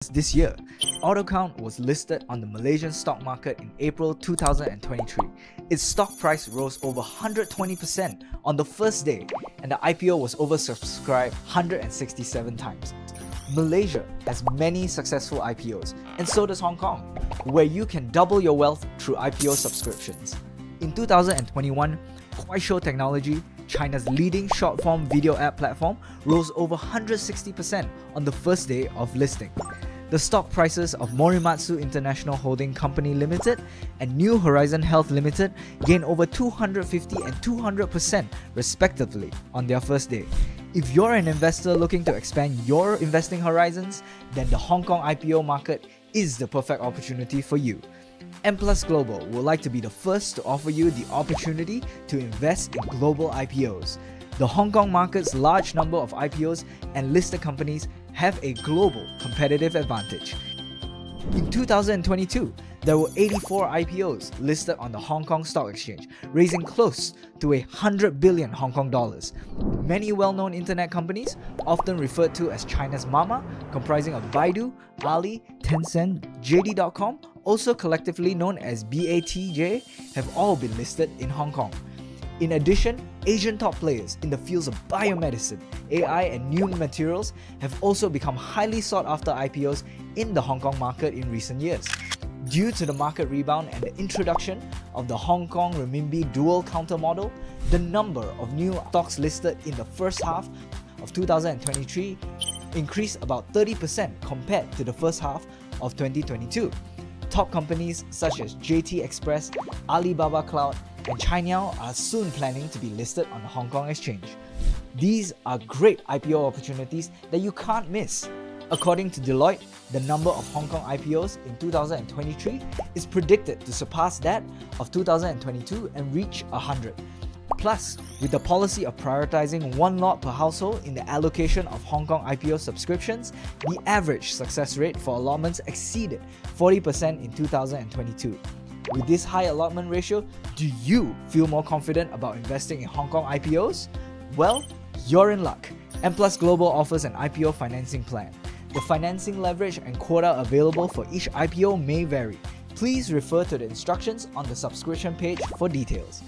This year, AutoCount was listed on the Malaysian stock market in April 2023. Its stock price rose over 120% on the first day, and the IPO was oversubscribed 167 times. Malaysia has many successful IPOs, and so does Hong Kong, where you can double your wealth through IPO subscriptions. In 2021, Kuaishou Technology, China's leading short-form video app platform, rose over 160% on the first day of listing. The stock prices of Morimatsu International Holding Company Limited and New Horizon Health Limited gained over 250 and 200% respectively on their first day. If you're an investor looking to expand your investing horizons, then the Hong Kong IPO market is the perfect opportunity for you. M Plus Global would like to be the first to offer you the opportunity to invest in global IPOs. The Hong Kong market's large number of IPOs and listed companies have a global competitive advantage. In 2022, there were 84 IPOs listed on the Hong Kong Stock Exchange, raising close to 100 billion Hong Kong dollars. Many well-known internet companies, often referred to as China's Mama, comprising of Baidu, Ali, Tencent, JD.com, also collectively known as BATJ, have all been listed in Hong Kong. In addition, Asian top players in the fields of biomedicine, AI and new materials have also become highly sought after IPOs in the Hong Kong market in recent years. Due to the market rebound and the introduction of the Hong Kong Renminbi dual counter model, the number of new stocks listed in the first half of 2023 increased about 30% compared to the first half of 2022. Top companies such as J&T Express, Alibaba Cloud, and Cainiao are soon planning to be listed on the Hong Kong Exchange. These are great IPO opportunities that you can't miss. According to Deloitte, the number of Hong Kong IPOs in 2023 is predicted to surpass that of 2022 and reach 100. Plus, with the policy of prioritizing one lot per household in the allocation of Hong Kong IPO subscriptions, the average success rate for allotments exceeded 40% in 2022. With this high allotment ratio, do you feel more confident about investing in Hong Kong IPOs? Well, you're in luck. M Plus Global offers an IPO financing plan. The financing leverage and quota available for each IPO may vary. Please refer to the instructions on the subscription page for details.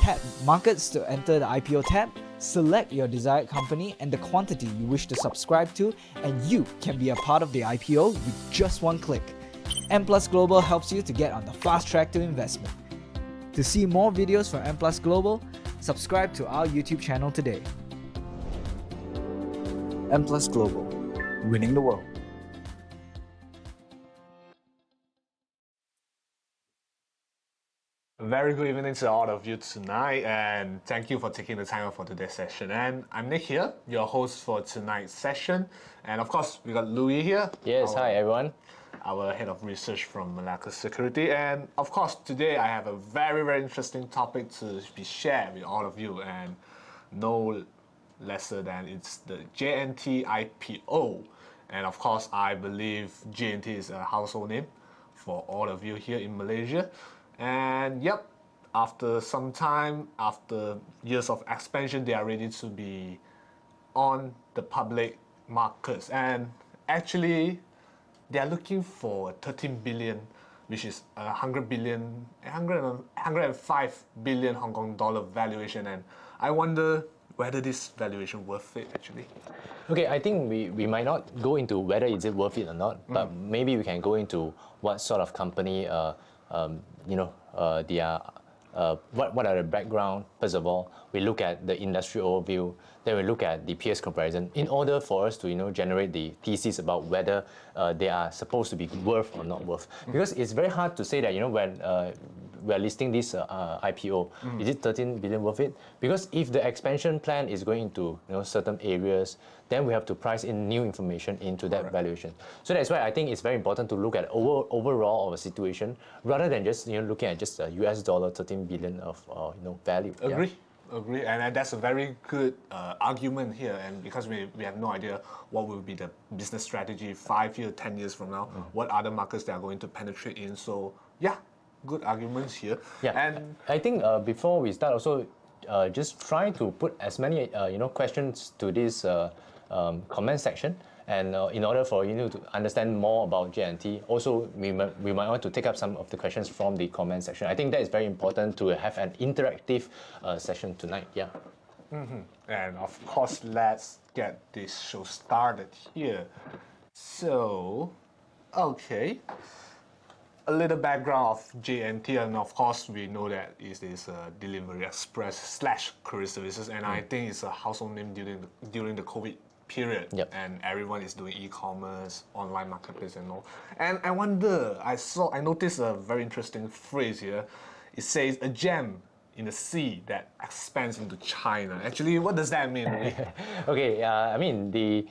Tap Markets to enter the IPO tab, select your desired company and the quantity you wish to subscribe to, and you can be a part of the IPO with just one click. M Plus Global helps you to get on the fast track to investment. To see more videos from M Plus Global, subscribe to our YouTube channel today. M Plus Global, winning the world. Very good evening to all of you tonight, and thank you for taking the time out for today's session. And I'm Nick here, your host for tonight's session. And of course, we got Louis here. Yes, hi everyone. Our head of research from Malacca Security. And of course, today I have a very interesting topic to be shared with all of you, and no lesser than it's the J&T IPO. And of course, I believe J&T is a household name for all of you here in Malaysia. And yep, after some time, after years of expansion, they are ready to be on the public markets. And actually, they are looking for 13 billion, which is 105 billion Hong Kong dollar valuation. And I wonder whether this valuation worth it actually. Okay, I think we might not go into whether is it worth it or not, but maybe we can go into what sort of company they are, what are the background. First of all, we look at the industry overview, then we look at the peers comparison in order for us to generate the thesis about whether they are supposed to be worth or not worth. Because it's very hard to say that when we're listing this IPO, is it 13 billion worth it? Because if the expansion plan is going into certain areas, then we have to price in new information into that valuation. So that's why I think it's very important to look at overall of a situation rather than just looking at just a US dollar 13 billion of value. Agree, and that's a very good argument here. And because we have no idea what will be the business strategy 5 years, 10 years from now, what other markets they are going to penetrate in. So yeah, good arguments here. Yeah, and I think before we start, also just try to put as many questions to this comment section, And in order for you to understand more about J&T, also we might want to take up some of the questions from the comment section. I think that is very important to have an interactive session tonight. Yeah. And of course, let's get this show started here. So, okay, a little background of J&T, and of course we know that it is a delivery express slash courier services, and I think it's a household name during the COVID period. Yep. And everyone is doing e-commerce, online marketplace and all. And I wonder, I noticed a very interesting phrase here. It says a gem in the sea that expands into China. Actually, what does that mean? Okay, I mean the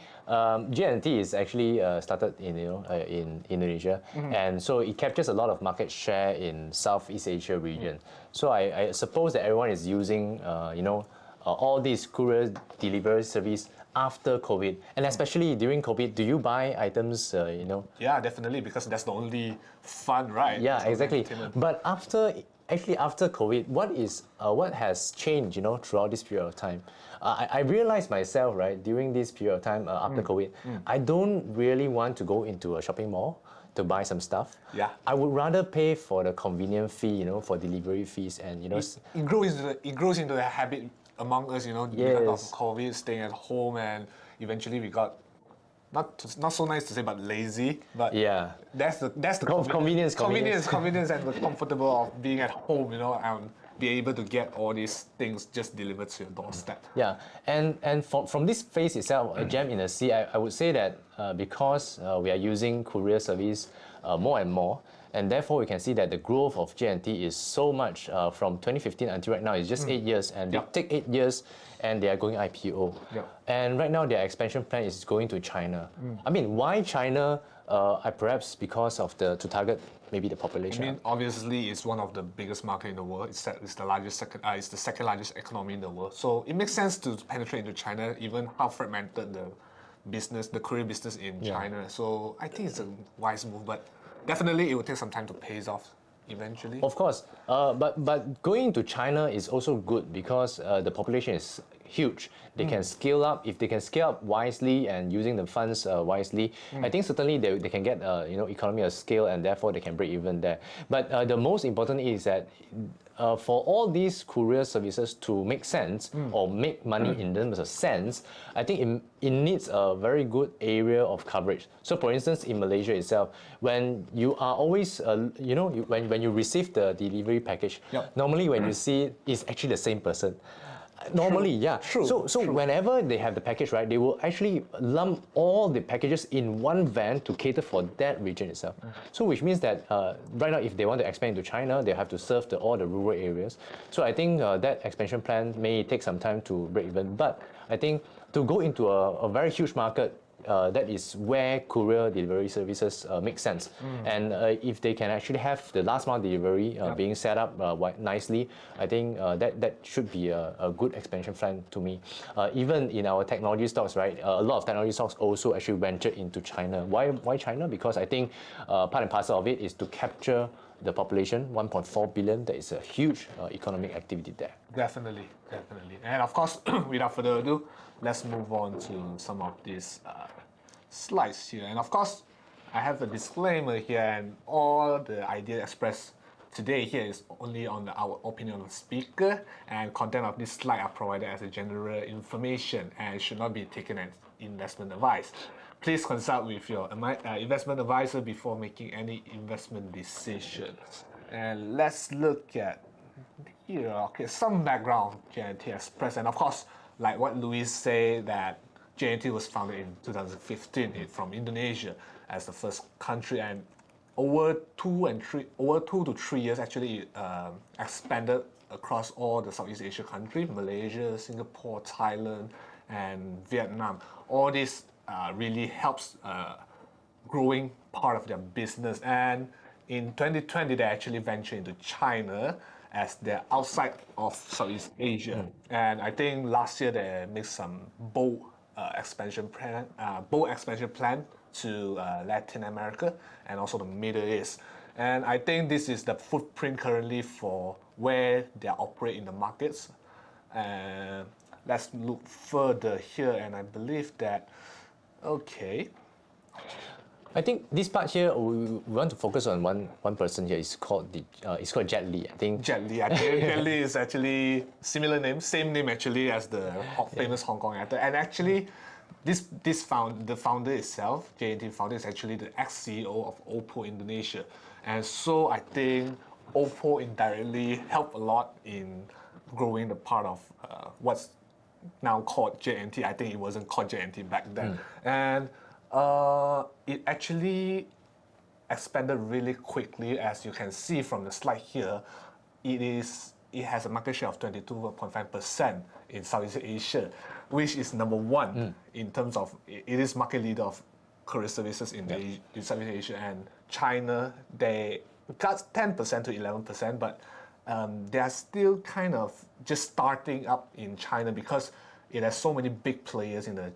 J&T is actually started in Indonesia, and so it captures a lot of market share in Southeast Asia region. So I suppose that everyone is using all these courier delivery service after COVID, and especially during COVID. Do you buy items? Yeah, definitely, because that's the only fun, right? Yeah, That's the only exactly. entertainment. But after COVID, what has changed, throughout this period of time? I realized myself, right, during this period of time after COVID, I don't really want to go into a shopping mall to buy some stuff. Yeah. I would rather pay for the convenience fee, for delivery fees, and It grows into the habit among us, because Yes. of COVID, staying at home, and eventually we got not so nice to say, but lazy. But Yeah. that's the Convenience. convenience, and the comfortable of being at home, and be able to get all these things just delivered to your doorstep. Yeah, and from this phase itself, a gem in the sea, I would say that because we are using courier service more and more, and therefore we can see that the growth of J&T is so much from 2015 until right now. It's just 8 years, and they Yep. take 8 years, and they are going IPO. Yep. And right now their expansion plan is going to China. I mean, why China? Perhaps because of to target maybe the population. I mean, obviously, it's one of the biggest market in the world. It's the second largest economy in the world. So it makes sense to penetrate into China, even how fragmented the courier business in China. So I think it's a wise move, but definitely it will take some time to pay off eventually. Of course, but going to China is also good because the population is huge. They can scale up. If they can scale up wisely and using the funds wisely, I think certainly they can get economy of scale, and therefore they can break even there. But the most important is that for all these courier services to make sense or make money in terms of sense, I think it needs a very good area of coverage. So for instance, in Malaysia itself, when you are always, when you receive the delivery package, Yep. normally when you see it's actually the same person. Normally, yeah. True, So whenever they have the package, right, they will actually lump all the packages in one van to cater for that region itself. So which means that right now, if they want to expand to China, they have to serve all the rural areas. So I think that expansion plan may take some time to break even. But I think to go into a very huge market, that is where courier delivery services make sense. And if they can actually have the last mile delivery being set up nicely, I think that should be a good expansion plan to me. Even in our technology stocks, right, a lot of technology stocks also actually ventured into China. Why China? Because I think part and parcel of it is to capture the population, 1.4 billion. That is a huge economic activity there. Definitely. And of course, without further ado, let's move on to some of these slides here. And of course, I have a disclaimer here, and all the ideas expressed today here is only on our opinion of the speaker, and content of this slide are provided as a general information and should not be taken as investment advice. Please consult with your investment advisor before making any investment decisions. And let's look at here, okay, some background J&T Express, and of course, like what Luis said, that J&T was founded in 2015 from Indonesia as the first country, and over 2 to 3 years actually expanded across all the Southeast Asia countries: Malaysia, Singapore, Thailand, and Vietnam. All this really helps growing part of their business, and in 2020 they actually ventured into China as they're outside of Southeast Asia. And I think last year they made some bold expansion plan to Latin America and also the Middle East. And I think this is the footprint currently for where they operate in the markets. And let's look further here, and I believe that Okay. I think this part here, we want to focus on one person here. It's called Jet Li. I think Jet Li. I think Jet Li is actually similar name, same name actually as the famous Hong Kong actor. And actually, the founder itself, J&T founder, is actually the ex-CEO of Oppo Indonesia. And so I think Oppo indirectly helped a lot in growing the part of what's now called J&T. I think it wasn't called J&T back then. And it actually expanded really quickly, as you can see from the slide here. It has a market share of 22.5% in Southeast Asia, which is number one in terms of it is market leader of courier services in Southeast Asia. And China, they got 10% to 11%, but they are still kind of just starting up in China because it has so many big players in the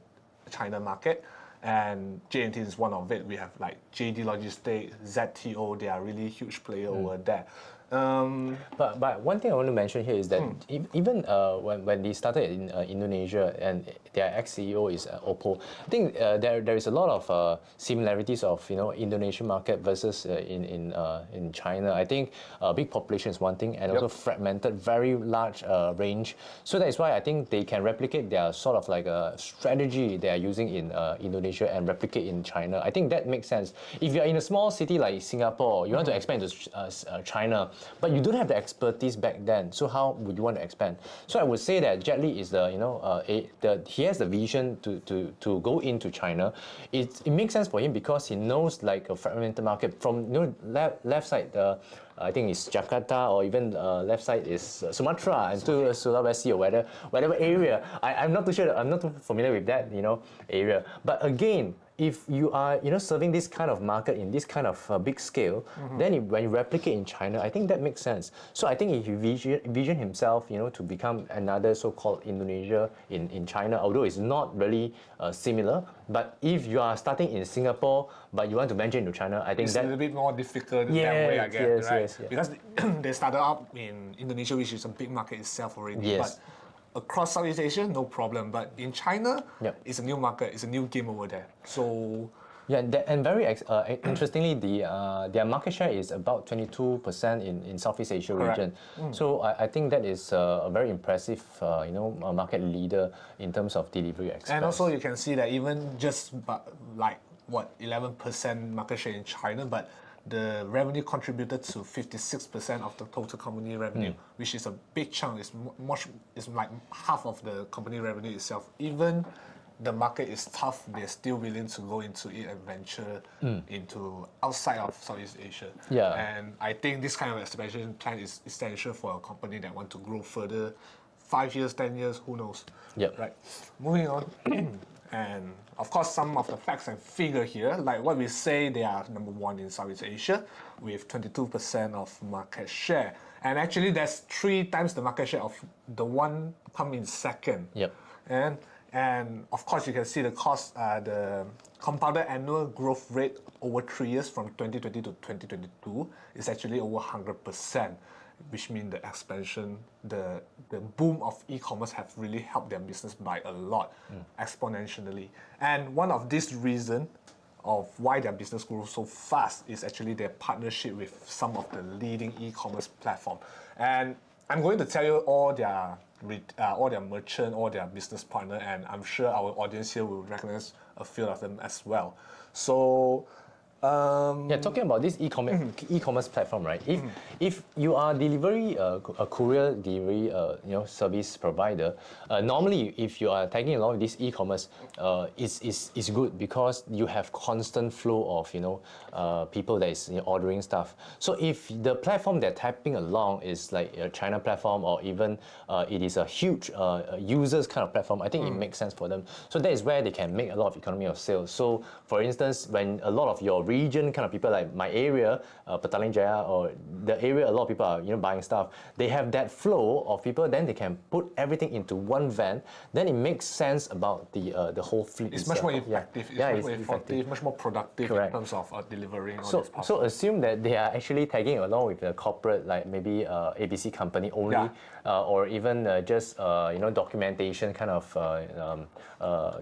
China market. And J&T is one of it. We have like JD Logistics, ZTO, they are really huge player over there. But one thing I want to mention here is that even when they started in Indonesia and their ex-CEO is Oppo, I think there is a lot of similarities of Indonesian market versus in China. I think big population is one thing, and also fragmented, very large range. So that is why I think they can replicate their sort of like a strategy they are using in Indonesia and replicate in China. I think that makes sense. If you are in a small city like Singapore, you want to expand to China, but you don't have the expertise back then. So how would you want to expand? So I would say that Jet Li is he has the vision to go into China. It makes sense for him because he knows like a fragmented market from left side. I think it's Jakarta, or even left side is Sumatra and to Sulawesi or whatever area. I'm not too sure. I'm not too familiar with that area. But again, if you are serving this kind of market in this kind of big scale, then when you replicate in China, I think that makes sense. So I think if you vision himself, to become another so-called Indonesia in China, although it's not really similar, but if you are starting in Singapore but you want to venture into China, I think it's that a little bit more difficult that way, I guess, right? Yes. Because they started up in Indonesia, which is a big market itself already. Yes. But across Southeast Asia, no problem. But in China, it's a new market, it's a new game over there. So yeah, and very interestingly, their market share is about 22% in Southeast Asia region. So I think that is a very impressive, a market leader in terms of delivery express. And also you can see that even just like 11% market share in China, but the revenue contributed to 56% of the total company revenue, which is a big chunk. It's like half of the company revenue itself. Even the market is tough, they're still willing to go into it and venture into outside of Southeast Asia. Yeah. And I think this kind of expansion plan is essential for a company that want to grow further. 5 years, 10 years, who knows? Yep. Right. Moving on. And of course, some of the facts and figure here, like what we say, they are number one in Southeast Asia with 22% of market share. And actually, that's 3 times the market share of the one come in second. Yep. And of course, you can see the the compounded annual growth rate over 3 years from 2020 to 2022 is actually over 100%, which means the expansion, the boom of e-commerce have really helped their business by a lot, exponentially. And one of these reasons of why their business grew so fast is actually their partnership with some of the leading e-commerce platform. And I'm going to tell you all their merchant, all their business partner, and I'm sure our audience here will recognize a few of them as well. So talking about this e-commerce platform, right? If you are a courier delivery service provider, normally if you are tagging along with this e-commerce, is good because you have constant flow of people that is ordering stuff. So if the platform they're tapping along is like a China platform, or even it is a huge users kind of platform, I think it makes sense for them. So that is where they can make a lot of economy of sales. So for instance, when a lot of your region kind of people, like my area, Petaling Jaya, or the area, a lot of people are buying stuff. They have that flow of people, then they can put everything into one van. Then it makes sense about the whole fleet. It's much more effective. It's much more effective, much more productive in terms of delivering. So assume that they are actually tagging along with a corporate, like maybe ABC company only, or even just documentation kind of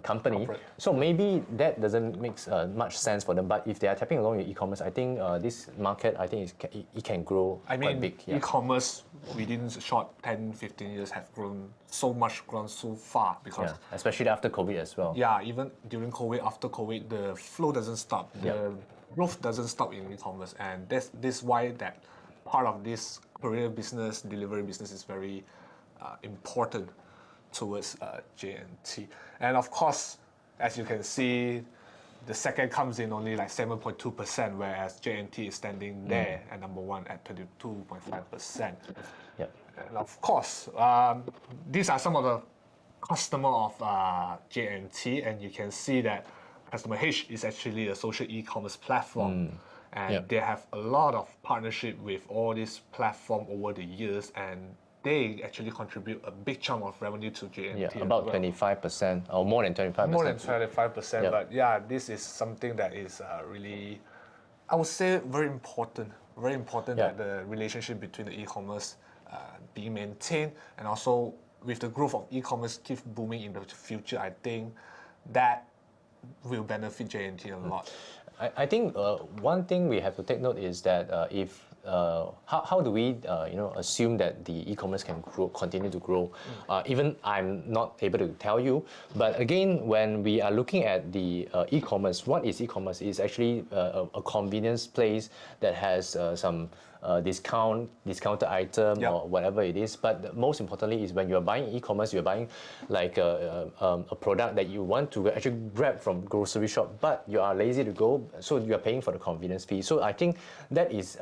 company. Corporate. So maybe that doesn't make much sense for them. But if they are tapping along with e-commerce, I think this market, I think it can grow quite big. E-commerce within short 10, 15 years have grown so far because especially after COVID as well. Yeah, even during COVID, after COVID, the flow doesn't stop. The growth doesn't stop in e-commerce, and this why that part of this courier business, delivery business is very important towards J&T. And of course, as you can see, the second comes in only like 7.2%, whereas J&T is standing there at number one at 22.5%. Yep. And of course, these are some of the customer of J&T, and you can see that Customer H is actually a social e-commerce platform. And they have a lot of partnership with all these platforms over the years, and they actually contribute a big chunk of revenue to J&T. Yeah, about 25% or more than 25%. More than 25%, but yeah, this is something that is really, I would say, very important. Very important that the relationship between the e-commerce being maintained, and also with the growth of e-commerce keep booming in the future, I think that will benefit J&T a lot. I think one thing we have to take note is that how do we assume that the e-commerce can continue to grow? Even I'm not able to tell you, but again, when we are looking at the e-commerce, what is e-commerce? It's actually a convenience place that has some discounted item or whatever it is. But most importantly is when you're buying e-commerce, you're buying like a product that you want to actually grab from grocery shop, but you are lazy to go, so you are paying for the convenience fee. So I think that is,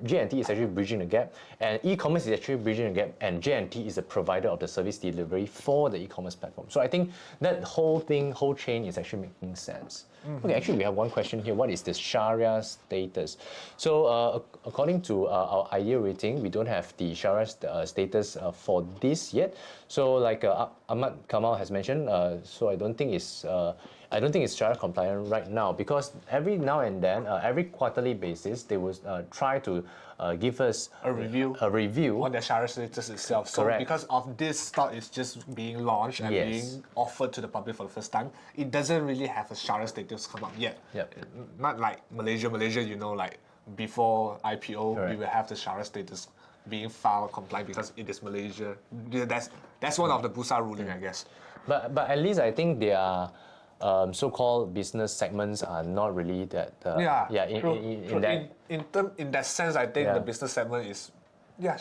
J&T is actually bridging the gap, and e-commerce is actually bridging the gap, and J&T is the provider of the service delivery for the e-commerce platform. So I think that whole chain is actually making sense. Okay, actually we have one question here. What is the Sharia status? So according to our idea rating, we don't have the Sharia status for this yet. So like Ahmad Kamal has mentioned, so I don't think it's Sharia compliant right now, because every now and then, every quarterly basis, they will try to give us a review on the Sharia status itself. So because of this stock is just being launched and being offered to the public for the first time, it doesn't really have a Sharia status come up yet. Not like Malaysia, like before IPO, we will have the Sharia status being filed compliant because it is Malaysia. That's one of the Bursa ruling, I guess. But at least I think they are so-called business segments are not really that. In that sense, I think the business segment is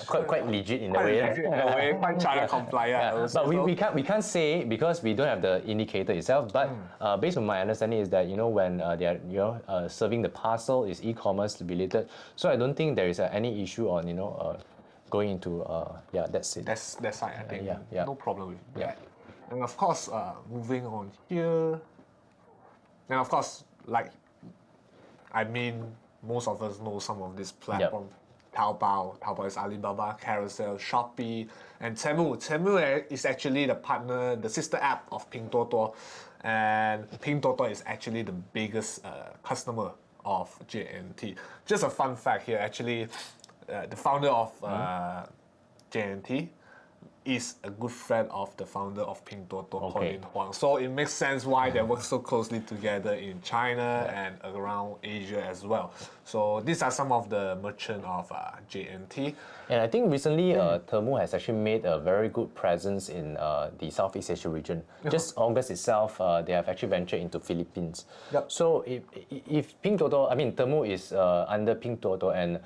quite legit in a way. Quite China compliant. But we can't say because we don't have the indicator itself. But based on my understanding is that when they are serving the parcel is e-commerce related. So I don't think there is any issue on going into that's it. That's fine. I think no problem with that. And of course, moving on here, and of course, most of us know some of these platforms. Taobao is Alibaba, Carousel, Shopee, and Temu. Temu is actually the partner, the sister app of Pinduoduo, and Pinduoduo is actually the biggest customer of J&T. Just a fun fact here, actually, the founder of J&T is a good friend of the founder of Pinduoduo, Colin Huang. So it makes sense why they work so closely together in China and around Asia as well. So these are some of the merchants of J&T. And I think recently Temu has actually made a very good presence in the Southeast Asia region. Just August itself, they have actually ventured into Philippines. So if Pinduoduo, Temu is under Pinduoduo, and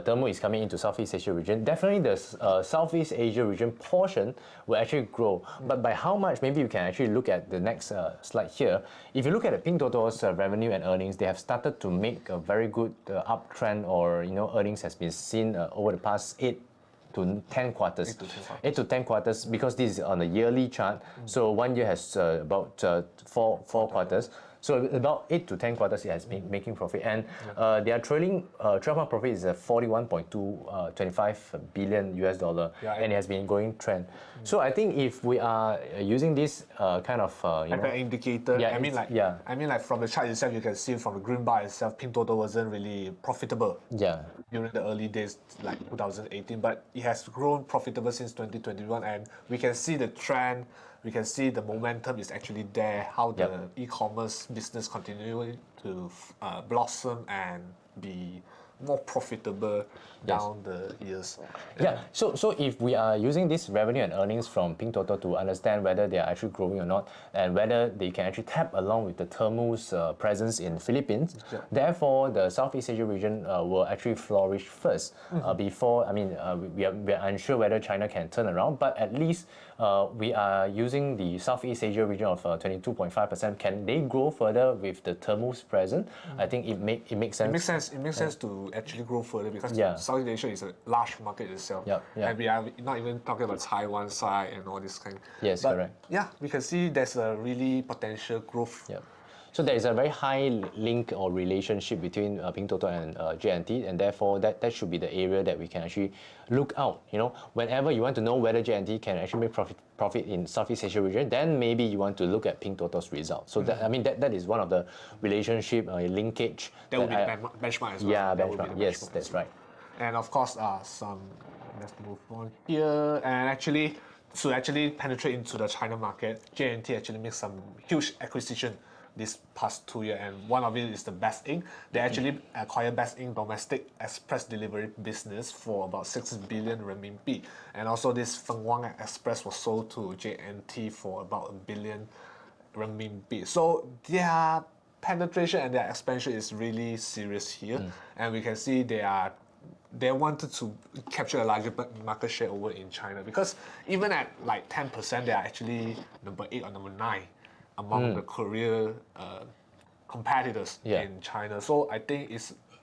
Temu is coming into Southeast Asia region, definitely the Southeast Asia region portion will actually grow. But by how much, maybe you can actually look at the next slide here. If you look at Pinduoduo's revenue and earnings, they have started to make a very good uptrend, or earnings has been seen over the past 8 to 10 quarters. 8 to 10 quarters, because this is on a yearly chart. So 1 year has about four quarters. So about 8 to 10 quarters, it has been making profit, and their trailing 12-month profit is 41.25 billion US dollar, and it has been going trend. So I think if we are using this kind of Like an indicator. Yeah, I mean, like from the chart itself, you can see from the green bar itself, Pinduoduo wasn't really profitable. Yeah. During the early days, like 2018, but it has grown profitable since 2021, and we can see the trend. We can see the momentum is actually there. How the e-commerce business continuing to blossom and be more profitable down the years. Yeah. So if we are using this revenue and earnings from Pinduoduo to understand whether they are actually growing or not, and whether they can actually tap along with the Temu presence in Philippines, therefore the Southeast Asia region will actually flourish first. Before, I mean, we are unsure whether China can turn around, but at least we are using the Southeast Asia region of 22.5%. Can they grow further with the Temu's presence? I think it makes sense. It makes sense to actually grow further because Southeast Asia is a large market itself. And we are not even talking about Taiwan side and all this kind. Yes, but correct. Yeah, we can see there's a really potential growth. So there is a very high link or relationship between Pinduoduo and J&T, and therefore that should be the area that we can actually look out. You know, whenever you want to know whether J&T can actually make profit in Southeast Asia region, then maybe you want to look at Pinduoduo's results. So that, I mean, that is one of the relationship linkage. That would be benchmark as well. Yeah, benchmark. Yes, that's right. And of course, let's move on here. And actually, to actually penetrate into the China market, J&T actually made some huge acquisition this past 2 years, and one of it is the Best Inc. They actually acquired Best Inc. domestic express delivery business for about 6 billion renminbi, and also this Fengwang Express was sold to J&T for about 1 billion renminbi. So their penetration and their expansion is really serious here, and we can see they wanted to capture a larger market share over in China, because even at like 10%, they are actually number 8 or number 9 among the courier competitors in China. So I think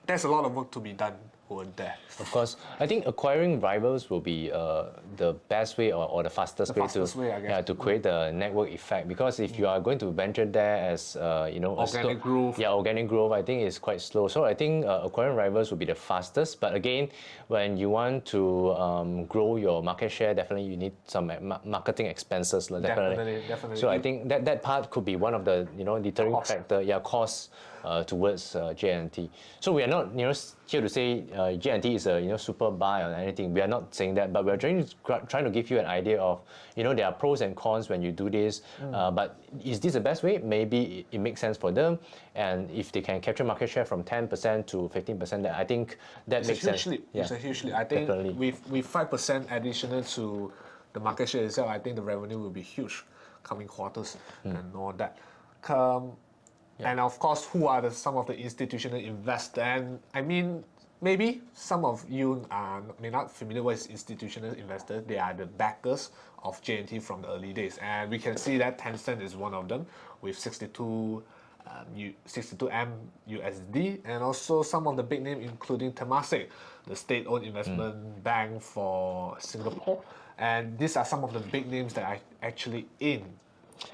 there's a lot of work to be done over there. Of course, I think acquiring rivals will be the best way or the fastest way to create the network effect. Because if you are going to venture there as organic growth, organic growth, I think is quite slow. So I think acquiring rivals will be the fastest. But again, when you want to grow your market share, definitely you need some marketing expenses. Definitely. So I think that part could be one of the deterring factor. Costs towards J&T. So we are not here to say J&T is a super buy or anything. We are not saying that, but we are trying to give you an idea of there are pros and cons when you do this. But is this the best way? Maybe it makes sense for them, and if they can capture market share from 10% to 15%, I think that makes sense. It's a huge leap. I think with 5% additional to the market share itself, I think the revenue will be huge coming quarters and all that. And of course, who are some of the institutional investors? And I mean, maybe some of you may not familiar with institutional investors. They are the backers of J&T from the early days, and we can see that Tencent is one of them with 62 M USD, and also some of the big names including Temasek, the state-owned investment bank for Singapore. And these are some of the big names that are actually in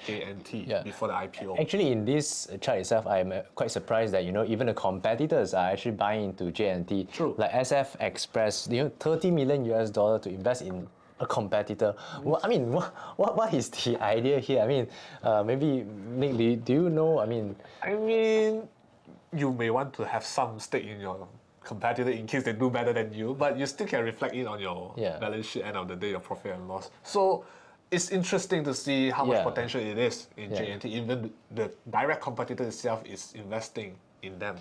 J&T before the IPO. Actually, in this chart itself, I'm quite surprised that even the competitors are actually buying into J&T. True. Like SF Express, $30 million to invest in a competitor. Well, I mean, what is the idea here? I mean, maybe Nick, do you know? I mean, you may want to have some stake in your competitor in case they do better than you, but you still can reflect it on your balance sheet end of the day, your profit and loss. So it's interesting to see how much potential it is in J&T. Even the direct competitor itself is investing in them.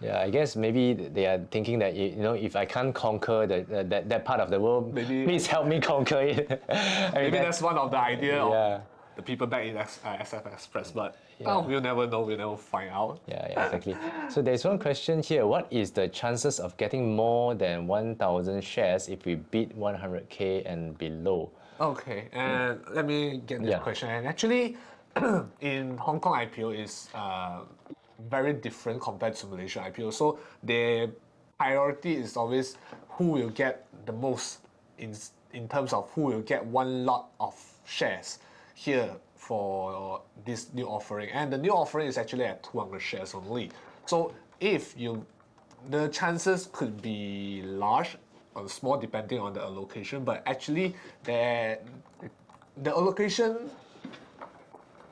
Yeah, I guess maybe they are thinking that if I can't conquer that part of the world, please help me conquer it. Maybe that's one of the idea of the people back in SF Express, but we'll never know, we'll never find out. Yeah, exactly. So there's one question here. What is the chances of getting more than 1,000 shares if we beat 100K and below? Okay, and let me get this question. And actually, in Hong Kong IPO is very different compared to Malaysia IPO. So their priority is always who will get the most in terms of who will get one lot of shares. Here, for this new offering, and the new offering is actually at 200 shares only. So if you, the chances could be large or small depending on the allocation, but actually the allocation,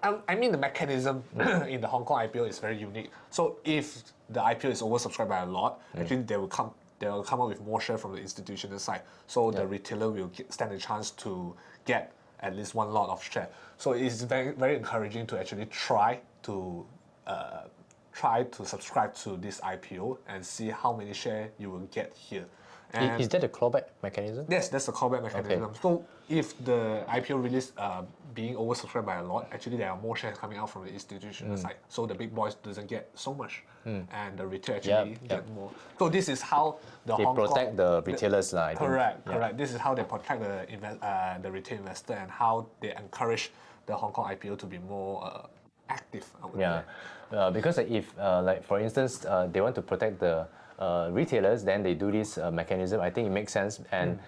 I mean the mechanism in the Hong Kong IPO is very unique. So if the IPO is oversubscribed by a lot, actually they will come up with more share from the institutional side. So the retailer will stand a chance to get at least one lot of share. So it's very, very encouraging to actually try to subscribe to this IPO and see how many share you will get here. And Is that a clawback mechanism? yes, that's the callback mechanism. Okay. So if the IPO release being oversubscribed by a lot, actually there are more shares coming out from the institutional side. So the big boys doesn't get so much, and the retail actually get more. So this is how the They Hong protect Kong, the retailers, I think. correct. This is how they protect the retail investor and how they encourage the Hong Kong IPO to be more active. I would Yeah, say. because if, like for instance, they want to protect the retailers, then they do this mechanism. I think it makes sense, and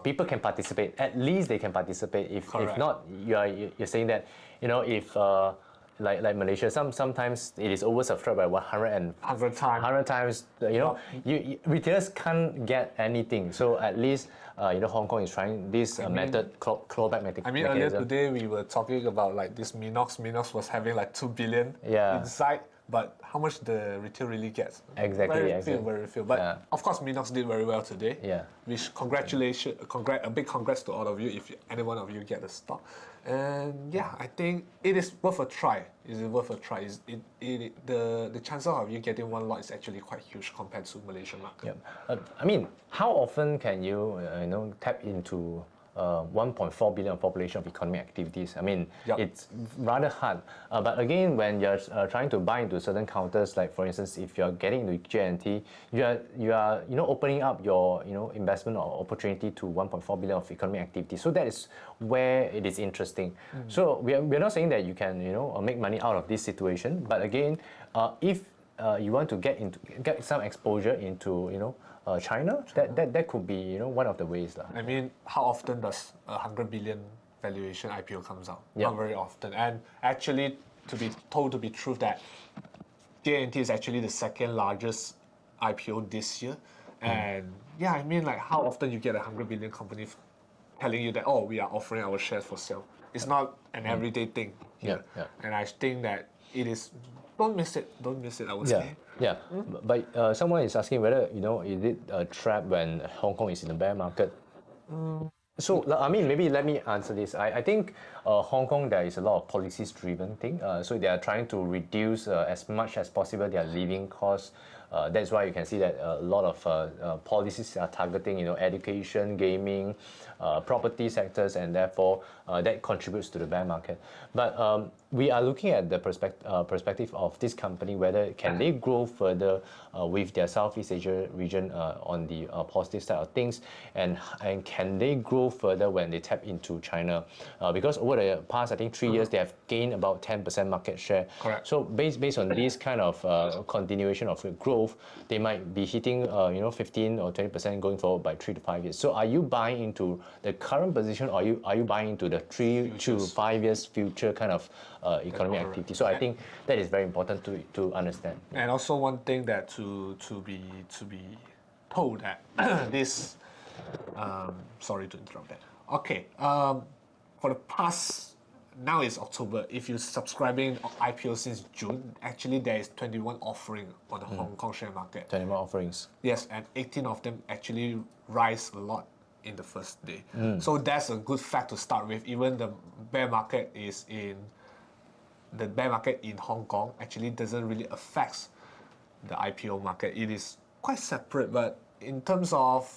people can participate. At least they can participate. If Correct. not, you're saying that, if like Malaysia, sometimes it is oversubscribed by 100 times. 100 times. Retailers can't get anything. So at least Hong Kong is trying this method, clawback mechanism. I mean, earlier today we were talking about like this Minox. Minox was having like 2 billion inside, but how much the retail really gets? Exactly. Very few. But of course, Minox did very well today. Yeah. Which a big congrats to all of you if any one of you get the stock. And yeah, I think it is worth a try. Is it worth a try? The chances of you getting one lot is actually quite huge compared to Malaysian market. Yeah. I mean, how often can you tap into 1.4 billion population of economic activities? I mean, it's rather hard. But again, when you're trying to buy into certain counters, like for instance, if you're getting into J&T, you are opening up your investment or opportunity to 1.4 billion of economic activity. So that is where it is interesting. So we're not saying that you can make money out of this situation, but again, if you want to get some exposure into China, that could be one of the ways. I mean, how often does a 100 billion valuation IPO comes out? Yep. Not very often. And actually, to be told to be true that J&T is actually the second largest IPO this year. And yeah, I mean, like how often you get a 100 billion company telling you that, oh, we are offering our shares for sale. It's not an everyday thing here. And I think that it is, don't miss it, I would say. Yeah, but someone is asking whether is it a trap when Hong Kong is in the bear market? So I mean, maybe let me answer this. I think Hong Kong, there is a lot of policies driven thing. So they are trying to reduce as much as possible their living costs. That's why you can see that a lot of policies are targeting education, gaming, property sectors, and therefore that contributes to the bear market. But we are looking at the perspective of this company, whether can they grow further with their Southeast Asia region on the positive side of things, and can they grow further when they tap into China? Because over the past, I think 3 years, they have gained about 10% market share. Correct. So based on this kind of continuation of growth, they might be hitting 15 or 20% going forward by 3 to 5 years. So are you buying into the current position, or are you buying into the 3 to 5 years future kind of economic activity? So I think that is very important to understand. And also one thing that to be told that this sorry to interrupt that. Okay, for the past, now it's October. If you're subscribing IPO since June, actually there is 21 offering on the Hong Kong share market. 21 offerings. Yes, and 18 of them actually rise a lot in the first day. So that's a good fact to start with. Even the bear market in Hong Kong actually doesn't really affect the IPO market. It is quite separate, but in terms of,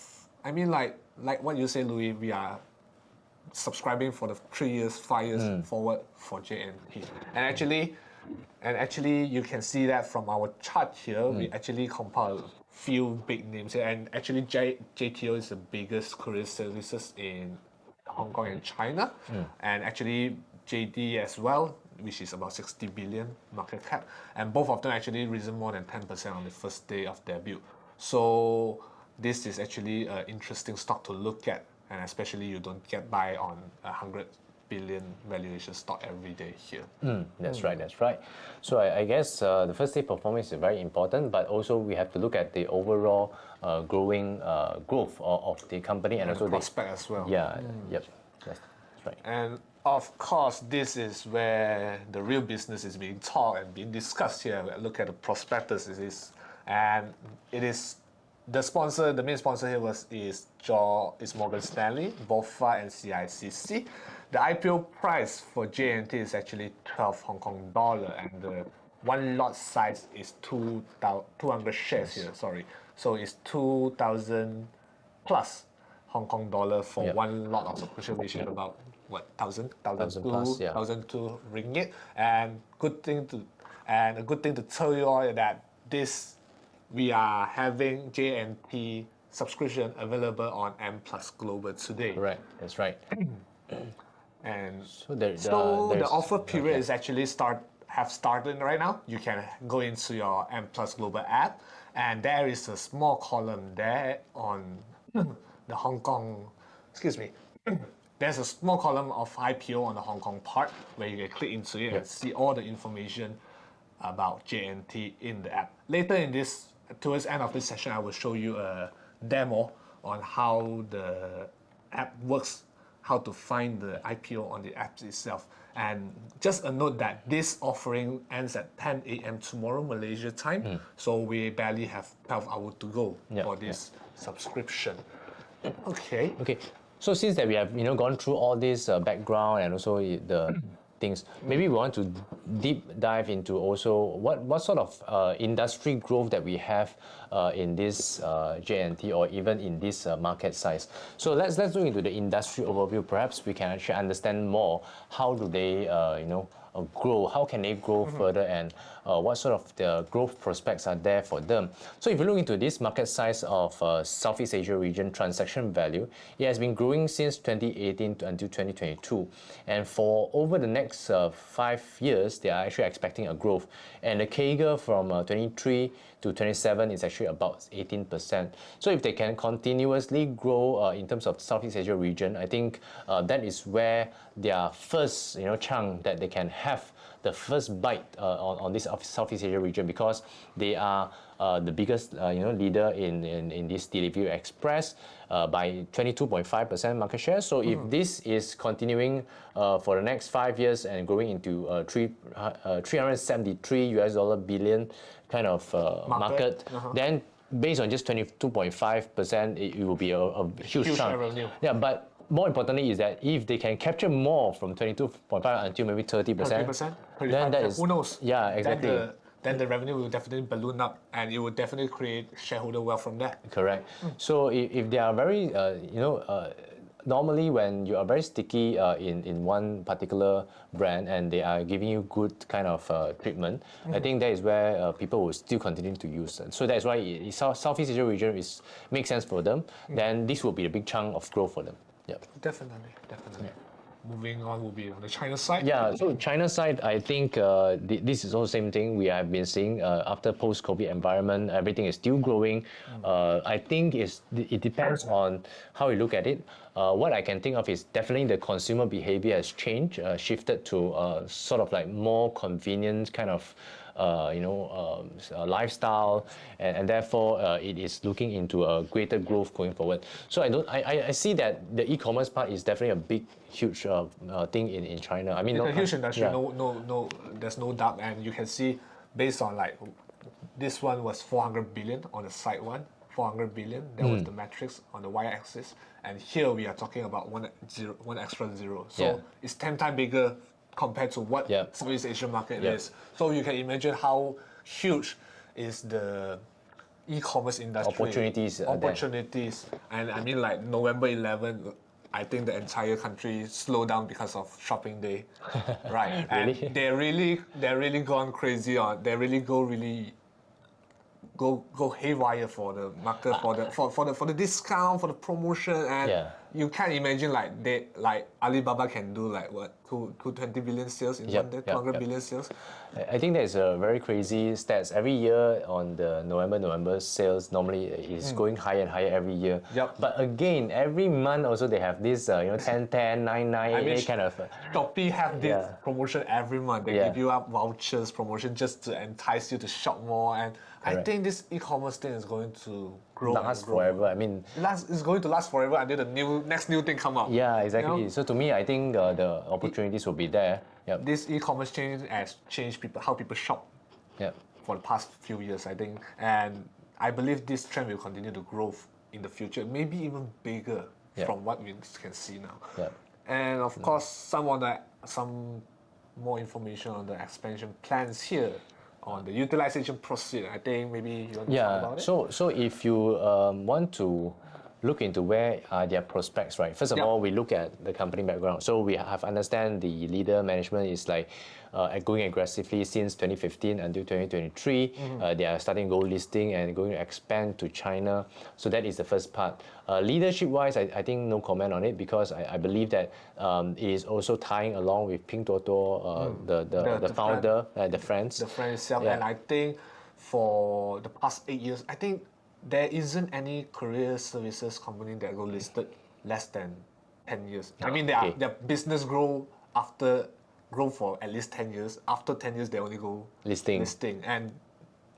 I mean, like what you say, Louis, we are subscribing for the 3 years, 5 years forward for J&T. And actually, you can see that from our chart here. We actually compile a few big names here, and actually JTO is the biggest courier services in Hong Kong and China, and actually JD as well, which is about 60 billion market cap, and both of them actually risen more than 10% on the first day of debut. So this is actually an interesting stock to look at, and especially you don't get buy on 100 billion valuation stock every day here. That's right, that's right. So I guess the first day performance is very important, but also we have to look at the overall growth of the company and also the prospect as well. Yeah, yep, that's right. And of course, this is where the real business is being taught and being discussed here. Look at the prospectus, and it is the sponsor. The main sponsor here is Morgan Stanley, BofA, and CICC. The IPO price for J&T is actually 12 Hong Kong dollar, and the one lot size is 200 shares here. Sorry, so it's 2,000 plus Hong Kong dollar for one lot of subscription, which is about what, 1,002 ringgit. And a good thing to tell you all that we are having J&T subscription available on M Plus Global today. Correct, that's right. And so the offer period is actually have started right now. You can go into your M Plus Global app, and there is a small column there on the Hong Kong, excuse me, there's a small column of IPO on the Hong Kong part where you can click into it and see all the information about J&T in the app. Later towards the end of this session, I will show you a demo on how the app works, how to find the IPO on the app itself. And just a note that this offering ends at 10 a.m. tomorrow, Malaysia time. So we barely have 12 hours to go for this subscription. Okay. So since that we have gone through all this background and also the things, maybe we want to deep dive into also what sort of industry growth that we have in this J&T or even in this market size. So let's look into the industry overview. Perhaps we can actually understand more how do they grow, how can they grow further, and what sort of the growth prospects are there for them. So if you look into this market size of Southeast Asia region transaction value, it has been growing since 2018 until 2022. And for over the next 5 years, they are actually expecting a growth. And the CAGR from 23 to 27 is actually about 18%. So if they can continuously grow in terms of Southeast Asia region, I think that is where their first chunk that they can have the first bite on this Southeast Asia region, because they are the biggest leader in this Delivery Express by 22.5% market share. So if this is continuing for the next 5 years and growing into $373 billion kind of market, then based on just 22.5%, it will be a huge chunk. Revenue. Yeah, but more importantly is that if they can capture more from 22.5 until maybe 30%, then that is, who knows? Yeah, exactly. Then the revenue will definitely balloon up, and it will definitely create shareholder wealth from that. Correct. So if they are very, normally when you are very sticky in one particular brand and they are giving you good kind of treatment, I think that is where people will still continue to use it. So that's why Southeast Asia region makes sense for them. Then this will be a big chunk of growth for them. Yeah. Definitely. Moving on will be on the China side. Yeah, so China side, I think this is also the same thing we have been seeing after post-COVID environment. Everything is still growing. I think it depends on how you look at it. What I can think of is definitely the consumer behavior has changed, shifted to sort of like more convenient kind of lifestyle, and therefore it is looking into a greater growth going forward. So I see that the e-commerce part is definitely a big, huge thing in China. I mean, it's a huge industry. Yeah. No, there's no doubt, and you can see based on like this one was 400 billion on the side one. 400 billion. That was the metrics on the y-axis, and here we are talking about one extra zero. So it's 10 times bigger compared to what Southeast Asian market is. So you can imagine how huge is the e-commerce industry. Opportunities. And I mean, like November 11, I think the entire country slowed down because of shopping day, right? Really? And they're really gone crazy on. They really go haywire for the market, for the discount, for the promotion, and you can't imagine like Alibaba can do like what 220 billion sales in one day, 200 billion sales. I think there's a very crazy stats. Every year on the November sales normally is going higher and higher every year. Yep. But again, every month also they have this 10, 10, 9, 9, 8 kind of. Shopee have this promotion every month. They give you up vouchers, promotion just to entice you to shop more. And I think this e-commerce thing is going to grow last forever. I mean, it's going to last forever until the next new thing come up. Yeah, exactly. You know? So to me, I think the opportunities will be there. Yep. This e-commerce change has changed how people shop. Yep. For the past few years, I think, and I believe this trend will continue to grow in the future, maybe even bigger from what we can see now. Yep. And of course, some more information on the expansion plans here, on the utilization proceed. I think maybe you want to talk about it. So if you want to look into where are their prospects, right? First of all, we look at the company background. So we have understand the leader management is like going aggressively since 2015 until 2023. They are starting gold listing and going to expand to China. So that is the first part. Leadership-wise, I think no comment on it because I believe that it is also tying along with Ping Toto, the founder, the friends. The friend itself, and I think for the past 8 years, I think there isn't any courier services company that go listed less than 10 years. I mean, their business grow for at least 10 years. After 10 years, they only go listing. And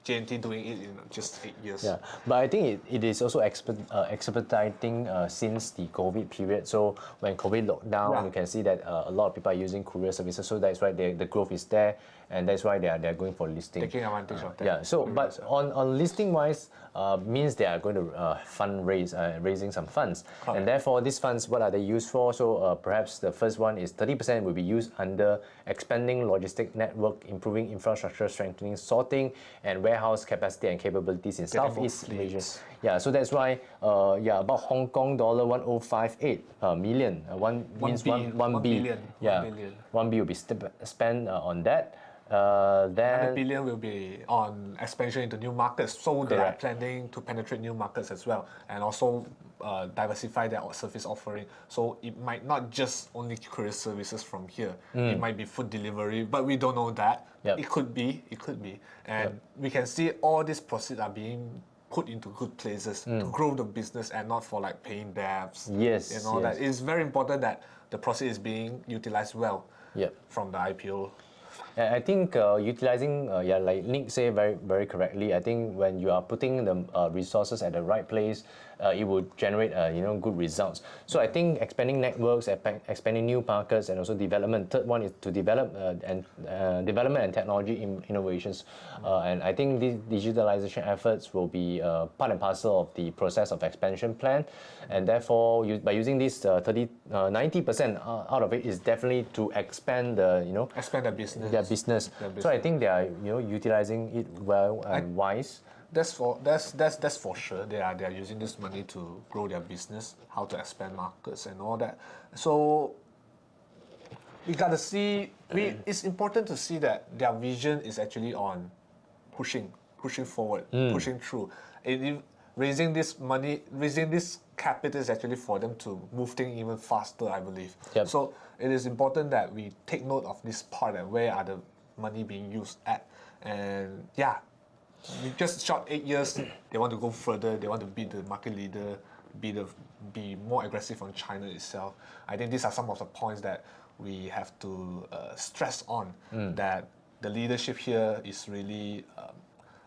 J&T doing it in just 8 years. Yeah, but I think it is also expediting since the COVID period. So when COVID locked down, you can see that a lot of people are using courier services. So that's why the growth is there, and that's why they are going for listing. Taking advantage of that. Yeah. So, but on listing wise, means they are going to raising some funds, and therefore these funds, what are they used for? So perhaps the first one is 30% will be used under expanding logistic network, improving infrastructure, strengthening sorting and warehouse capacity and capabilities in Southeast Asia. Yeah, so that's why about Hong Kong dollar 1058 million. One billion. Yeah, 1 billion. 1 billion will be spent on that. Then 100 billion will be on expansion into new markets. So they are planning to penetrate new markets as well, and also diversify their service offering. So it might not just only courier services from here. It might be food delivery, but we don't know that. It could be. And we can see all these proceeds are being put into good places to grow the business and not for like paying debts. That it's very important that the proceeds is being utilized well from the IPO. I think utilizing, like Nick said very, very correctly, I think when you are putting the resources at the right place, it would generate good results. So I think expanding networks, expanding new markets, and also development. Third one is to develop development and technology innovations. And I think these digitalization efforts will be part and parcel of the process of expansion plan. And therefore, by using this 90% out of it is definitely to expand expand the business. Their business. So I think they are utilizing it well and wise. That's for sure. They are using this money to grow their business, how to expand markets and all that. So we gotta see. It's important to see that their vision is actually on pushing forward, pushing through. Raising this money, raising this capital is actually for them to move things even faster, I believe. So it is important that we take note of this part and where are the money being used at. And we just short 8 years, they want to go further, they want to be the market leader, be more aggressive on China itself. I think these are some of the points that we have to stress on, that the leadership here is really,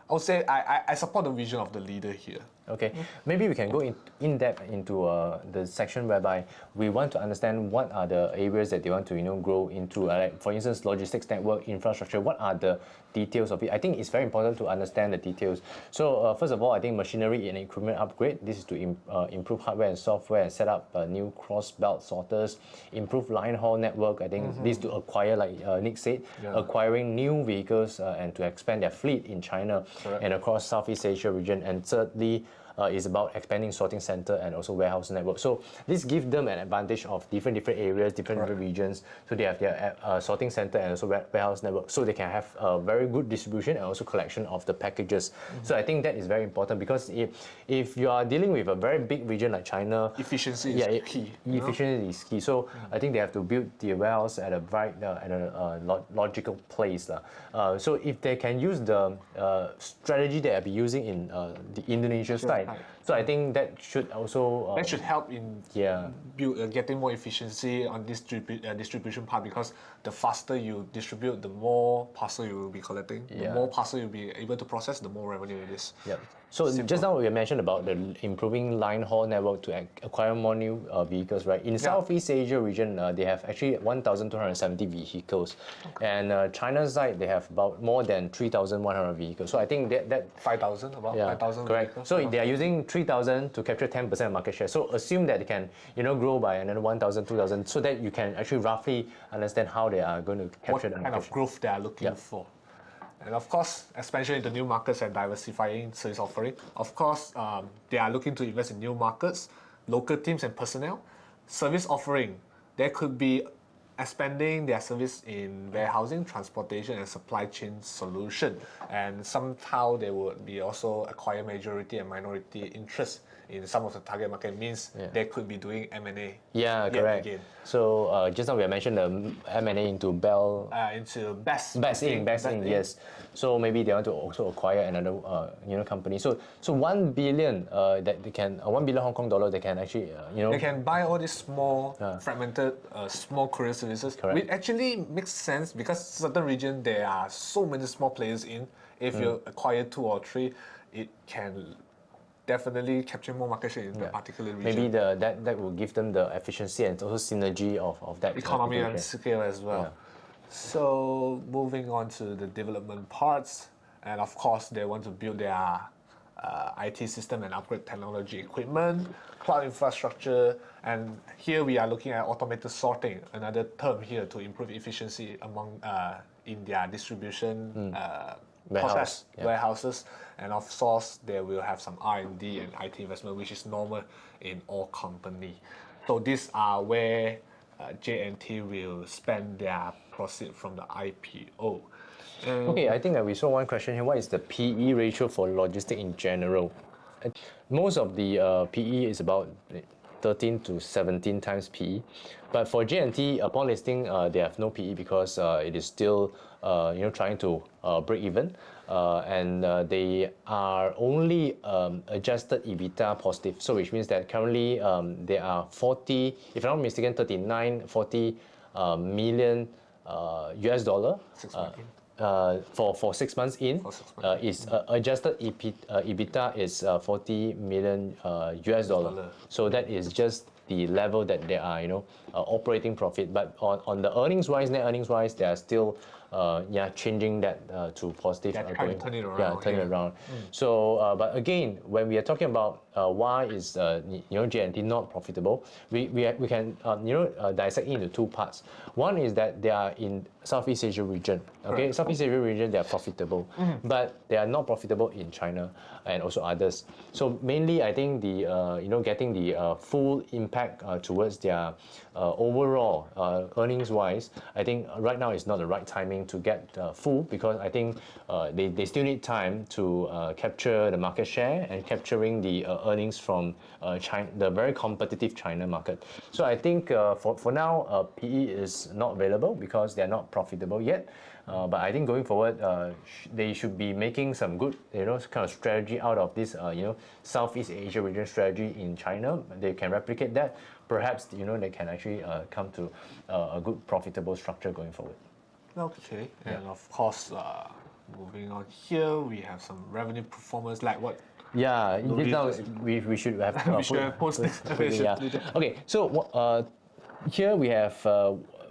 I would say I support the vision of the leader here. Okay, maybe we can go in depth into the section whereby we want to understand what are the areas that they want to grow into. Like for instance, logistics network, infrastructure. What are the details of it? I think it's very important to understand the details. So first of all, I think machinery and equipment upgrade. This is to improve hardware and software and set up new cross belt sorters, improve line haul network. I think this to acquire, like Nick said, acquiring new vehicles and to expand their fleet in China and across Southeast Asia region. And thirdly, is about expanding sorting center and also warehouse network. So this gives them an advantage of different areas, different regions. So they have their sorting center and also warehouse network, so they can have a very good distribution and also collection of the packages. So I think that is very important, because if you are dealing with a very big region like China, efficiency is key. Efficiency is key. So I think they have to build the warehouse at a right logical place. So if they can use the strategy they have been using in the Indonesia side, so I think that should also that should help in getting more efficiency on this distribution part, because the faster you distribute, the more parcel you will be collecting. The more parcel you'll be able to process, the more revenue it is. So just now we mentioned about the improving line haul network to acquire more new vehicles, right? In Southeast Asia region, they have actually 1,270 vehicles, and China's side they have about more than 3,100 vehicles. So I think that 5,000, about 5,000. Correct. Vehicles. So they are using 3,000 to capture 10% market share. So assume that they can grow by another 1,000, 2,000, so that you can actually roughly understand how they are going to capture the market kind of growth they are looking for. And of course, expansion into new markets and diversifying service offering. Of course, they are looking to invest in new markets, local teams and personnel. Service offering, there could be expanding their service in warehousing, transportation and supply chain solution. And somehow they would be also acquire majority and minority interest in some of the target market, means they could be doing M&A. Yeah, correct. Again. So just now we mentioned the M&A into Bell. Into Best Inc. Yes. So maybe they want to also acquire another company. So 1 billion that they can 1 billion Hong Kong dollar they can actually they can buy all these small fragmented small courier services. Which actually makes sense, because certain region there are so many small players in. If you acquire 2 or 3, it can definitely capture more market share in the particular region. Maybe that will give them the efficiency and also synergy of that economy and scale as well. So moving on to the development parts, and of course they want to build their IT system and upgrade technology equipment, cloud infrastructure, and here we are looking at automated sorting, another term here to improve efficiency among in their distribution process warehouses, and of course they will have some R&D and IT investment, which is normal in all company. So these are where J&T will spend their proceed from the IPO. Okay, I think we saw one question here. What is the PE ratio for logistics in general? Most of the PE is about 13 to 17 times PE, but for J&T, upon listing, they have no PE because it is still trying to break even, and they are only adjusted EBITDA positive. So which means that currently they are 40, if I'm not mistaken, 40 million US dollar. For 6 months in, is adjusted EBITDA is 40 million US dollar. So that is just the level that they are, operating profit. But on the earnings wise, net earnings wise, they are still changing that to positive. Trying to turn it around. Turn it around. So, but again, when we are talking about why is J&T not profitable, we can dissect into 2 parts. One is that they are in Southeast Asia region. Okay, Southeast Asia region they are profitable, but they are not profitable in China and also others. So mainly, I think the getting the full impact towards their overall earnings wise, I think right now is not the right timing to get full, because I think they still need time to capture the market share and capturing the earnings from China, the very competitive China market. So I think for now, PE is not available because they are not profitable yet. But I think going forward, they should be making some good, kind of strategy out of this, Southeast Asia region strategy in China. They can replicate that. Perhaps, they can actually come to a good profitable structure going forward. Okay, and of course, moving on here, we have some revenue performance, like what? Yeah, we should have we should have posted. Okay, so here we have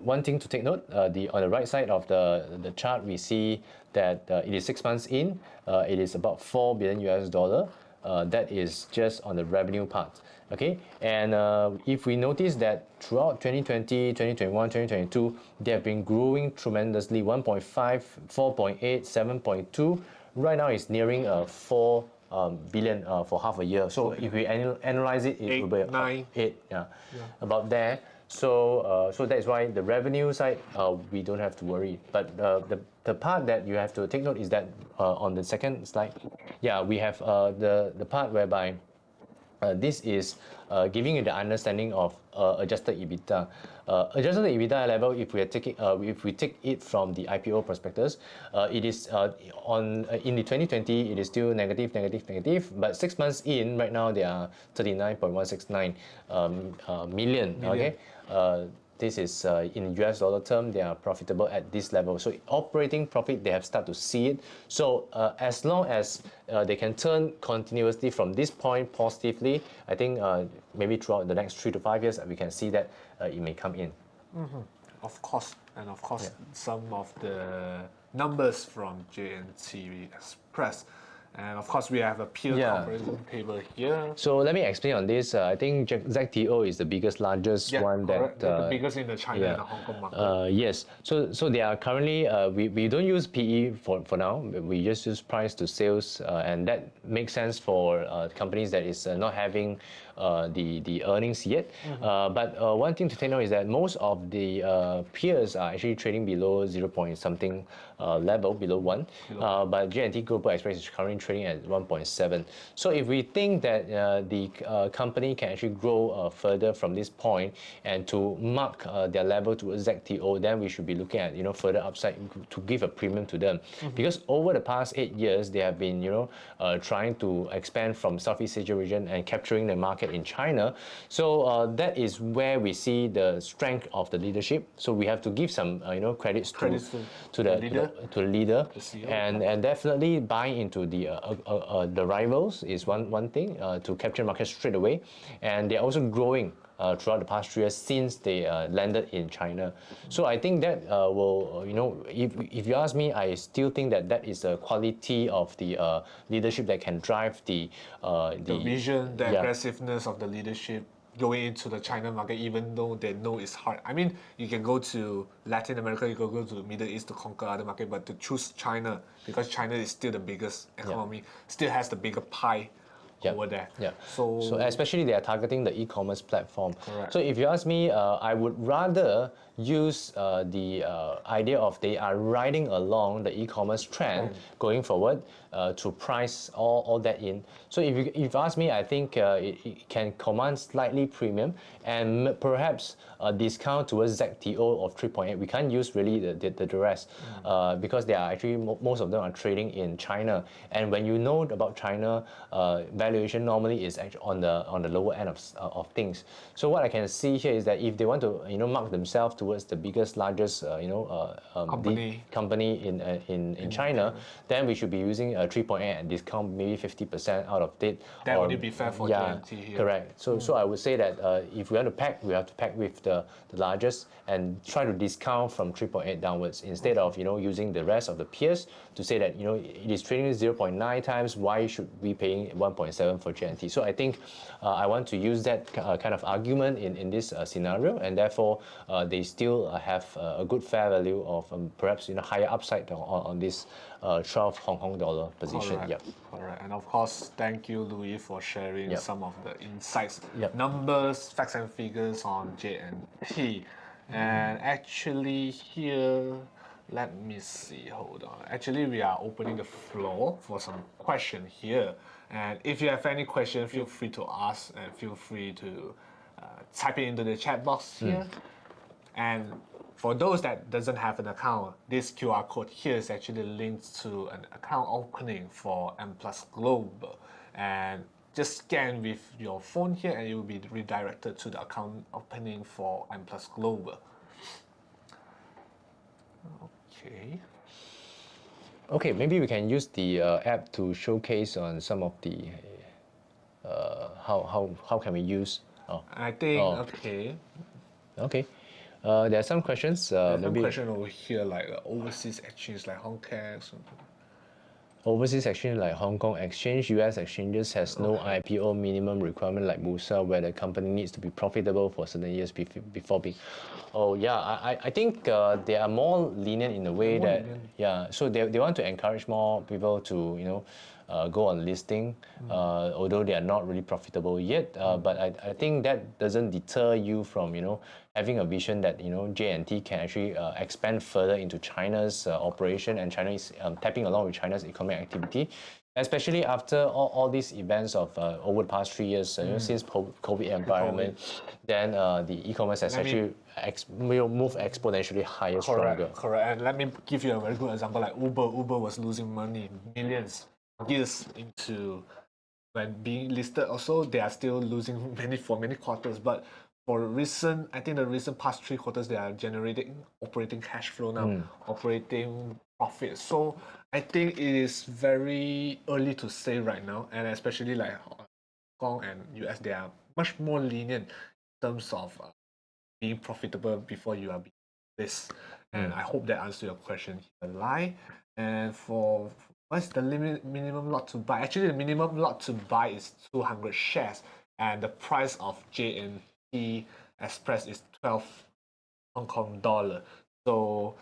one thing to take note. On the right side of the chart, we see that it is 6 months in. It is about 4 billion US dollar. That is just on the revenue part. Okay, and if we notice that throughout 2020, 2021, 2022, they have been growing tremendously. 1.5, 4.8, 7.2. Right now it's nearing 4 billion for half a year. So if we analyze it, it will be Eight, nine. 8, about there. So so that's why the revenue side we don't have to worry. But the part that you have to take note is that on the second slide, yeah, we have the part whereby this is giving you the understanding of adjusted EBITDA. Adjusted EBITDA level, if we are taking, if we take it from the IPO prospectus, it is in the 2020 it is still negative, but 6 months in right now they are 39.169 million. Okay. This is in US dollar term, they are profitable at this level. So operating profit, they have started to see it. So as long as they can turn continuously from this point positively, I think maybe throughout the next 3 to 5 years, we can see that it may come in. Of course, and of course, some of the numbers from J&T Express. And of course, we have a peer comparison table here. So let me explain on this. I think ZTO is the largest one correct. that the biggest in the China and the Hong Kong market. yes. So they are currently we don't use PE for now. We just use price to sales, and that makes sense for companies that is not having the earnings yet. But one thing to take note is that most of the peers are actually trading below 0 point something level, below 1. But J&T Global Express is currently trading at 1.7. So if we think that the company can actually grow further from this point and to mark their level towards ZTO, then we should be looking at further upside to give a premium to them. Because over the past 8 years, they have been trying to expand from Southeast Asia region and capturing the market in China. So that is where we see the strength of the leadership. So we have to give some credits to the leader, the CEO. and definitely buy into the rivals is one thing to capture market straight away, and they're also growing throughout the past 3 years since they landed in China. So I think that will, if you ask me, I still think that is a quality of the leadership that can drive the vision, the aggressiveness of the leadership going into the China market, even though they know it's hard. I mean, you can go to Latin America, you can go to the Middle East to conquer other market, but to choose China, because China is still the biggest economy, still has the bigger pie over there. So especially they are targeting the e-commerce platform. Correct. So if you ask me, I would rather use the idea of they are riding along the e-commerce trend going forward to price all that in. So if you ask me, I think it can command slightly premium and perhaps a discount towards ZTO of 3.8. We can't use really the rest because they are actually most of them are trading in China. And when you know about China, valuation normally is actually on the lower end of things. So what I can see here is that if they want to mark themselves towards the largest company in China, then we should be using a 3.8 and discount maybe 50% out of it. That would be fair for J&T here. Correct. So I would say that if we want to pack, we have to pack with the largest and try to discount from 3.8 downwards instead of using the rest of the peers to say that it is trading 0.9 times. Why should we paying 1.7 for J&T? So I think I want to use that kind of argument in this scenario, and therefore they still have a good fair value of perhaps higher upside on this 12 Hong Kong dollar position. Correct. And of course, thank you, Louis, for sharing some of the insights, Yep. numbers, facts and figures on J&T. And actually here, let me see, hold on. Actually, we are opening the floor for some question here. And if you have any question, feel free to ask and feel free to type it into the chat box here. And for those that doesn't have an account, this QR code here is actually linked to an account opening for M Plus Global. And just scan with your phone here and you will be redirected to the account opening for M Plus Global. Okay, maybe we can use the app to showcase on some of the how can we use. I think Okay. There are some questions. There's maybe some question over here like overseas exchange like Hong Kong. overseas exchange like Hong Kong Exchange, US exchanges has no IPO minimum requirement like Bursa, where the company needs to be profitable for certain years before being. Oh yeah, I think they are more lenient in a way that so they want to encourage more people to go on listing, although they are not really profitable yet. But I think that doesn't deter you from, having a vision that, J&T can actually expand further into China's operation, and China is tapping along with China's economic activity. Especially after all these events of over the past 3 years, since COVID environment, then the e-commerce has actually will move exponentially higher, stronger. Correct. And let me give you a very good example. Like Uber was losing money, millions, years into when being listed. Also, they are still losing many quarters. But for I think the recent past 3 quarters, they are generating operating cash flow now, operating profit. So I think it is very early to say right now, and especially like Hong Kong and US, they are much more lenient in terms of being profitable before you are this. And I hope that answers your question here, Lai. And for what's the minimum lot to buy? Actually, the minimum lot to buy is 200 shares, and the price of J&T Express is 12 Hong Kong dollar. So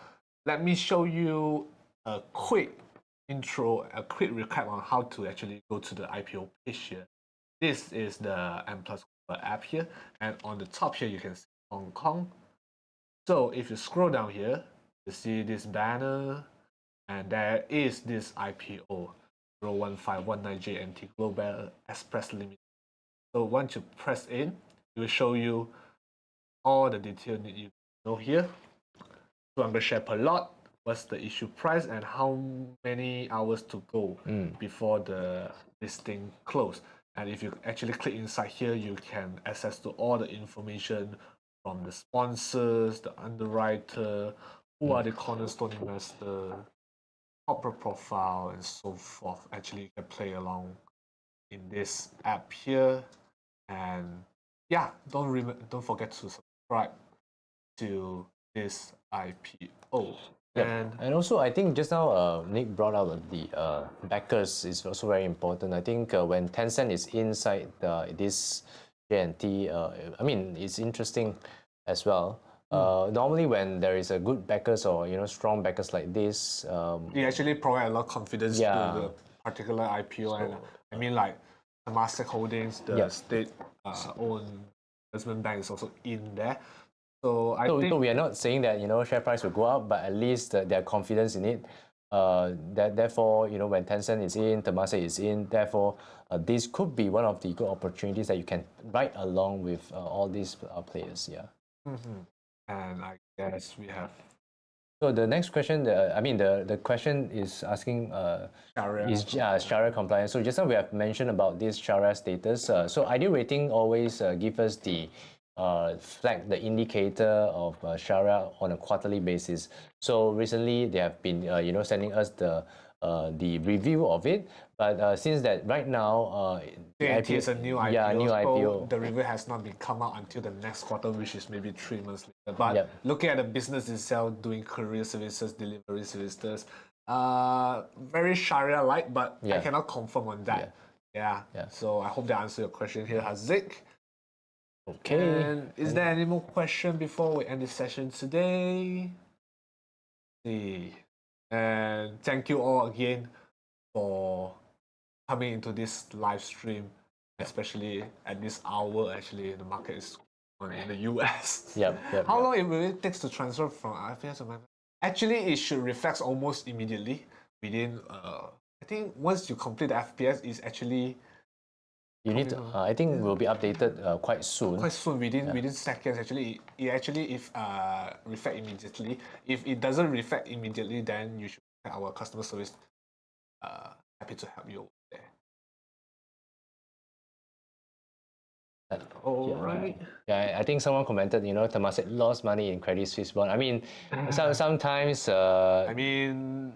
let me show you a quick intro, a quick recap on how to actually go to the IPO page here. This is the M Plus app here, and on the top here you can see Hong Kong. So if you scroll down here, you see this banner, and there is this IPO 01519 J&T Global Express Limited. So once you press in, it will show you all the details that you know here. 200 share per lot, what's the issue price, and how many hours to go before the listing close. And if you actually click inside here, you can access to all the information from the sponsors, the underwriter, who are the cornerstone investor, corporate profile, and so forth. Actually, you can play along in this app here. And yeah, don't forget to subscribe to this IPO. And also, I think just now Nick brought up the backers is also very important. I think when Tencent is inside this J&T, I mean, it's interesting as well. Normally, when there is a good backers or strong backers like this, it actually provide a lot of confidence to the particular IPO. And I mean, like Temasek Holdings, the state-owned investment bank is also in there. So I think we are not saying that share price will go up, but at least their confidence in it. Therefore, when Tencent is in, Temasek is in, therefore this could be one of the good opportunities that you can ride along with all these players. Yeah. And I guess we have. So the next question, the question is asking Sharia compliance. So just now we have mentioned about this Sharia status. So ideal rating always give us the flag, the indicator of Sharia on a quarterly basis. So recently they have been sending us the review of it. But since that right now J&T is a new IPO, new IPO. So the review has not been come out until the next quarter, which is maybe 3 months later. But looking at the business itself, doing courier services, delivery services, very Sharia-like, but I cannot confirm on that. Yeah. So I hope that answers your question here, Haziq. Okay. And is there any more question before we end this session today? See. And thank you all again for coming into this live stream, especially at this hour. Actually, the market is on in the US. How long will it take to transfer from IPO to MACD? Actually, it should reflect almost immediately within. I think once you complete the FPS, it's actually. You need to. I think will be updated quite soon. Quite soon, within seconds. Actually, if reflect immediately. If it doesn't reflect immediately, then you should have our customer service. Happy to help you there. Alright. Yeah, I think someone commented, Temasek lost money in Credit Suisse bond. I mean, sometimes. I mean.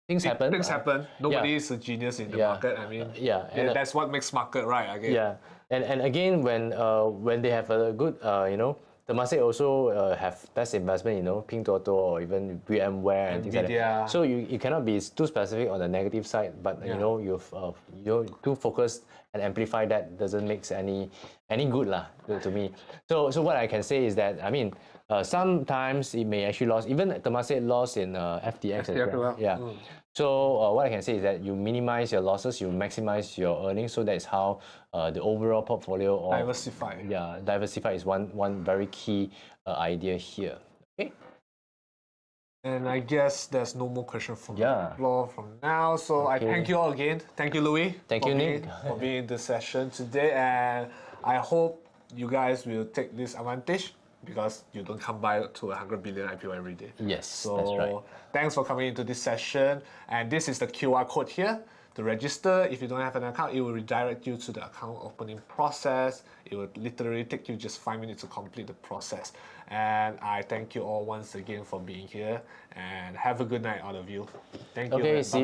Things happen. Things happen. Nobody is a genius in the market. I mean, that's what makes market, right? Again. Yeah, and again, when they have a good, Temasek also have best investment, Pinduoduo or even VMware and things like that. So you cannot be too specific on the negative side, but you do focus and amplify that doesn't make any good lah to me. So what I can say is that, I mean, sometimes it may actually lose. Even Temasek lost in FTX as well. Yeah. So what I can say is that you minimize your losses, you maximize your earnings. So that's how the overall portfolio of Diversify. Yeah, diversify is one very key idea here. Okay. And I guess there's no more question from the Yeah. floor from now. So I Okay. thank you all again. Thank you, Louis. Thank for you, being, Nick. for being in the session today. And I hope you guys will take this advantage because you don't come by to 100 billion IPO every day. Yes, So that's right. thanks for coming into this session. And this is the QR code here. To register, if you don't have an account, it will redirect you to the account opening process. It will literally take you just 5 minutes to complete the process. And I thank you all once again for being here. And have a good night, all of you. Thank you. Okay, see you.